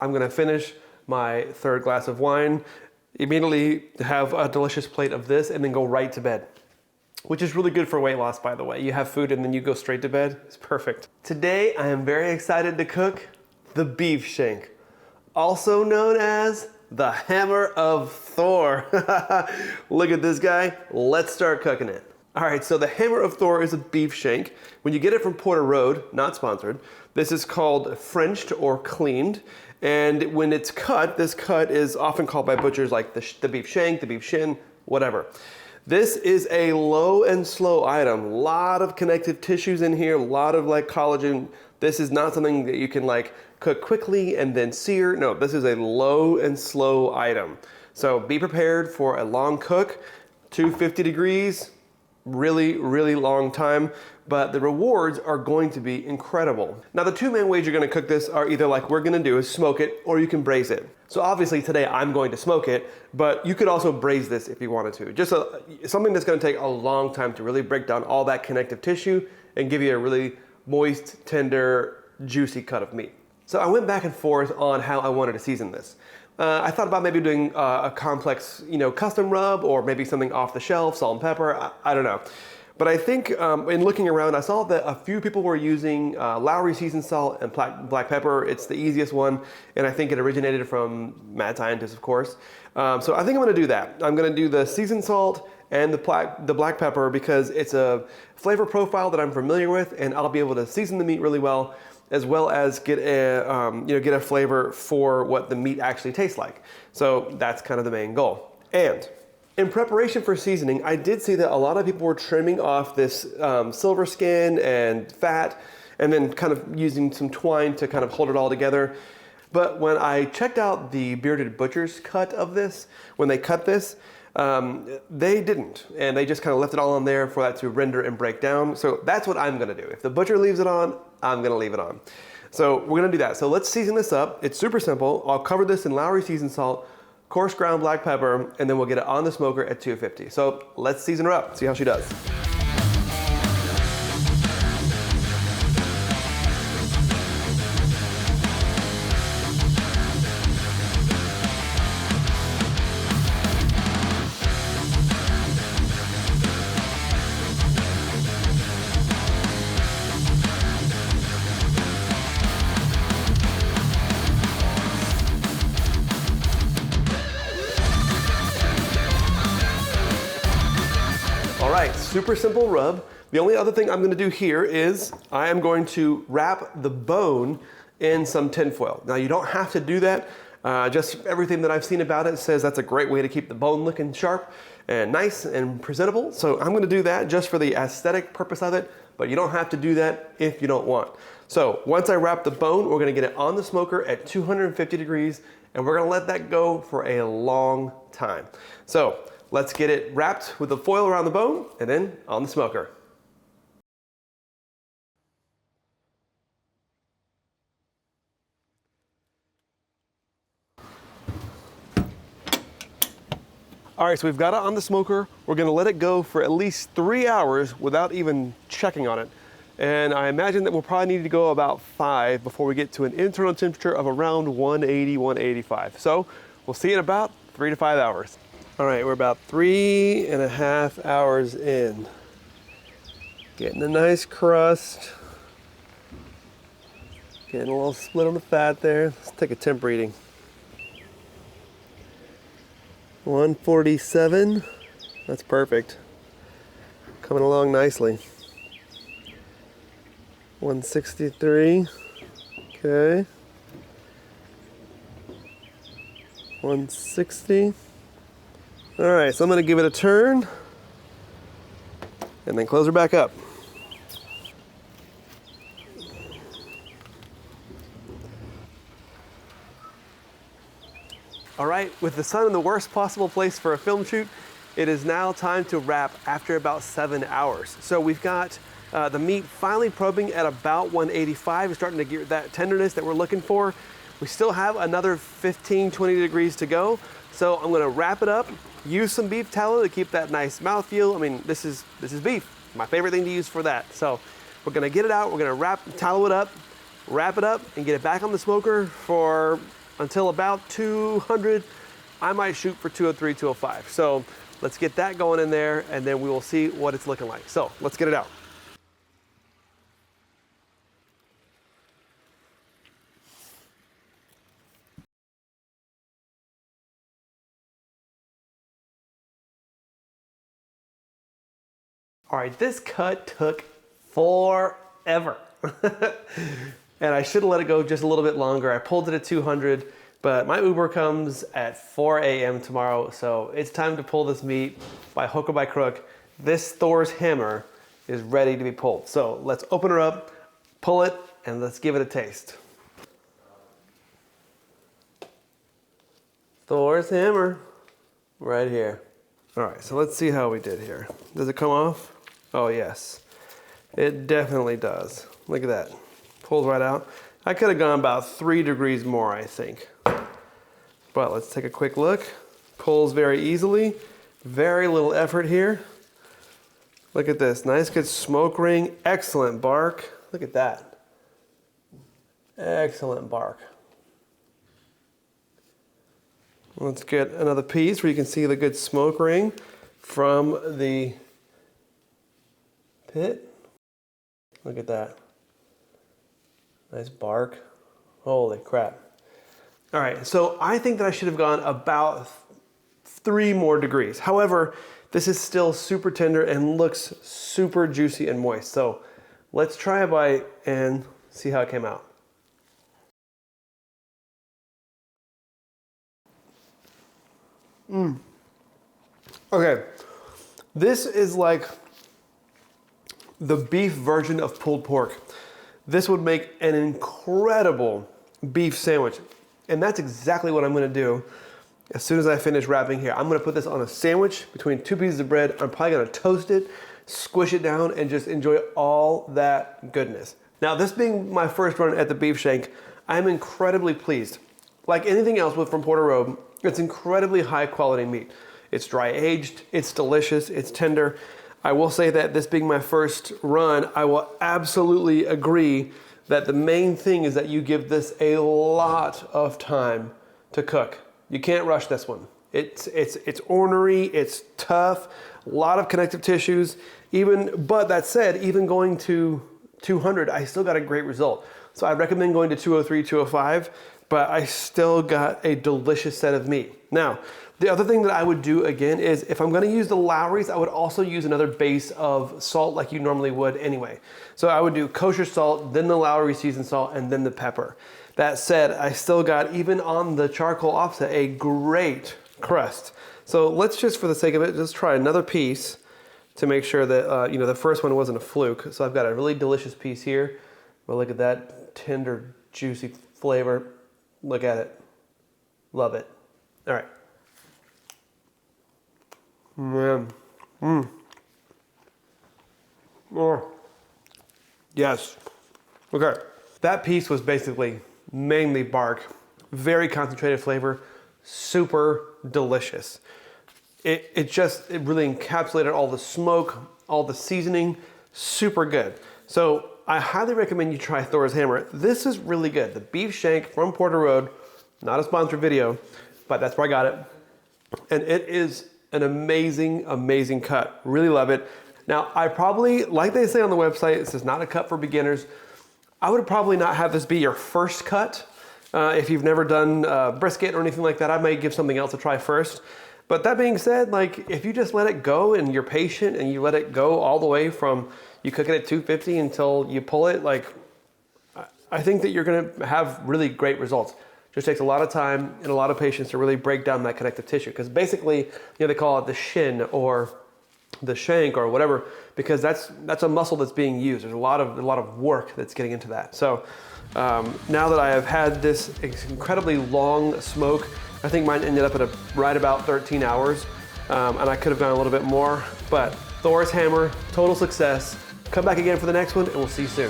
I'm gonna finish my third glass of wine, immediately have a delicious plate of this, and then go right to bed. Which is really good for weight loss, by the way. You have food and then you go straight to bed. It's perfect. Today, I am very excited to cook the beef shank, also known as the hammer of Thor. Look at this guy. Let's start cooking it. All right, so the hammer of Thor is a beef shank. When you get it from Porter Road, not sponsored, this is called Frenched or cleaned. And when it's cut, this cut is often called by butchers like the beef shank, the beef shin, whatever. This is a low and slow item. A lot of connective tissues in here, a lot of like collagen. This is not something that you can like cook quickly and then sear. No, this is a low and slow item. So be prepared for a long cook, 250 degrees, really, really long time, but the rewards are going to be incredible. Now, the two main ways you're gonna cook this are either like we're gonna do is smoke it, or you can braise it. So obviously today I'm going to smoke it, but you could also braise this if you wanted to. Just something that's gonna take a long time to really break down all that connective tissue and give you a really moist, tender, juicy cut of meat. So I went back and forth on how I wanted to season this. I thought about maybe doing a complex, custom rub, or maybe something off the shelf, salt and pepper, I don't know. But I think in looking around, I saw that a few people were using Lowry seasoned salt and black pepper. It's the easiest one, and I think it originated from mad scientists, of course. So I think I'm gonna do that. I'm gonna do the seasoned salt and the black pepper because it's a flavor profile that I'm familiar with, and I'll be able to season the meat really well, as well as get a flavor for what the meat actually tastes like. So that's kind of the main goal. And in preparation for seasoning, I did see that a lot of people were trimming off this silver skin and fat, and then kind of using some twine to kind of hold it all together. But when I checked out the Bearded Butcher's cut of this, when they cut this, they didn't, and they just kind of left it all on there for that to render and break down. So that's what I'm gonna do. If the butcher leaves it on, I'm gonna leave it on. So we're gonna do that. So let's season this up. It's super simple. I'll cover this in Lowry seasoned salt, coarse ground black pepper, and then we'll get it on the smoker at 250. So let's season her up, see how she does. All right, super simple rub. The only other thing I'm gonna do here is I am going to wrap the bone in some tinfoil. Now you don't have to do that. Just everything that I've seen about it says that's a great way to keep the bone looking sharp and nice and presentable. So I'm gonna do that just for the aesthetic purpose of it, but you don't have to do that if you don't want. So once I wrap the bone, we're gonna get it on the smoker at 250 degrees, and we're gonna let that go for a long time. So let's get it wrapped with the foil around the bone and then on the smoker. All right, so we've got it on the smoker. We're gonna let it go for at least 3 hours without even checking on it. And I imagine that we'll probably need to go about 5 before we get to an internal temperature of around 180, 185. So we'll see in about 3 to 5 hours. All right, we're about 3.5 hours in. Getting a nice crust. Getting a little split on the fat there. Let's take a temp reading. 147, that's perfect. Coming along nicely. 163, okay. 160. All right, so I'm gonna give it a turn and then close her back up. All right, with the sun in the worst possible place for a film shoot, it is now time to wrap after about 7 hours. So we've got the meat finally probing at about 185. We're starting to get that tenderness that we're looking for. We still have another 15, 20 degrees to go. So I'm gonna wrap it up, use some beef tallow to keep that nice mouthfeel. I mean, this is beef, my favorite thing to use for that. So we're gonna get it out, we're gonna tallow it up, wrap it up, and get it back on the smoker for until about 200. I might shoot for 203, 205. So let's get that going in there, and then we will see what it's looking like. So let's get it out. All right, this cut took forever. And I should have let it go just a little bit longer. I pulled it at 200, but my Uber comes at 4 a.m. tomorrow, so it's time to pull this meat by hook or by crook. This Thor's hammer is ready to be pulled. So let's open her up, pull it, and let's give it a taste. Thor's hammer, right here. All right, so let's see how we did here. Does it come off? Oh yes, it definitely does. Look at that. Pulls right out. I could have gone about 3 degrees more, I think. But let's take a quick look. Pulls very easily. Very little effort here. Look at this. Nice good smoke ring. Excellent bark. Look at that. Excellent bark. Let's get another piece where you can see the good smoke ring from the pit. Look at that. Nice bark. Holy crap. All right, so I think that I should have gone about 3 more degrees. However, this is still super tender and looks super juicy and moist. So let's try a bite and see how it came out. Okay, this is like the beef version of pulled pork. This would make an incredible beef sandwich. And that's exactly what I'm gonna do as soon as I finish wrapping here. I'm gonna put this on a sandwich between 2 pieces of bread. I'm probably gonna toast it, squish it down, and just enjoy all that goodness. Now, this being my first run at the beef shank, I'm incredibly pleased. Like anything else from Porter Road, it's incredibly high quality meat. It's dry aged, it's delicious, it's tender. I will say that this being my first run, I will absolutely agree that the main thing is that you give this a lot of time to cook. You can't rush this one. It's ornery, it's tough, a lot of connective tissues. But that said, even going to 200, I still got a great result. So I recommend going to 203, 205, but I still got a delicious set of meat. Now, the other thing that I would do again is if I'm gonna use the Lowry's, I would also use another base of salt like you normally would anyway. So I would do kosher salt, then the Lowry seasoned salt, and then the pepper. That said, I still got, even on the charcoal offset, a great crust. So let's just, for the sake of it, just try another piece to make sure that, the first one wasn't a fluke. So I've got a really delicious piece here. Well, look at that tender, juicy flavor. Look at it. Love it. All right. Oh. Yes. Okay. That piece was basically mainly bark, very concentrated flavor, super delicious. It really encapsulated all the smoke, all the seasoning, super good. So I highly recommend you try Thor's Hammer. This is really good. The beef shank from Porter Road, not a sponsored video, but that's where I got it. And it is an amazing, amazing cut. Really love it. Now, I probably, like they say on the website, this is not a cut for beginners. I would probably not have this be your first cut. If you've never done brisket or anything like that, I may give something else a try first. But that being said, like if you just let it go and you're patient and you let it go all the way from you cook it at 250 until you pull it, like I think that you're gonna have really great results. Just takes a lot of time and a lot of patience to really break down that connective tissue. Because basically, they call it the shin or the shank or whatever, because that's a muscle that's being used. There's a lot of work that's getting into that. So now that I have had this incredibly long smoke, I think mine ended up at right about 13 hours, and I could have gone a little bit more. But Thor's Hammer, total success. Come back again for the next one, and we'll see you soon.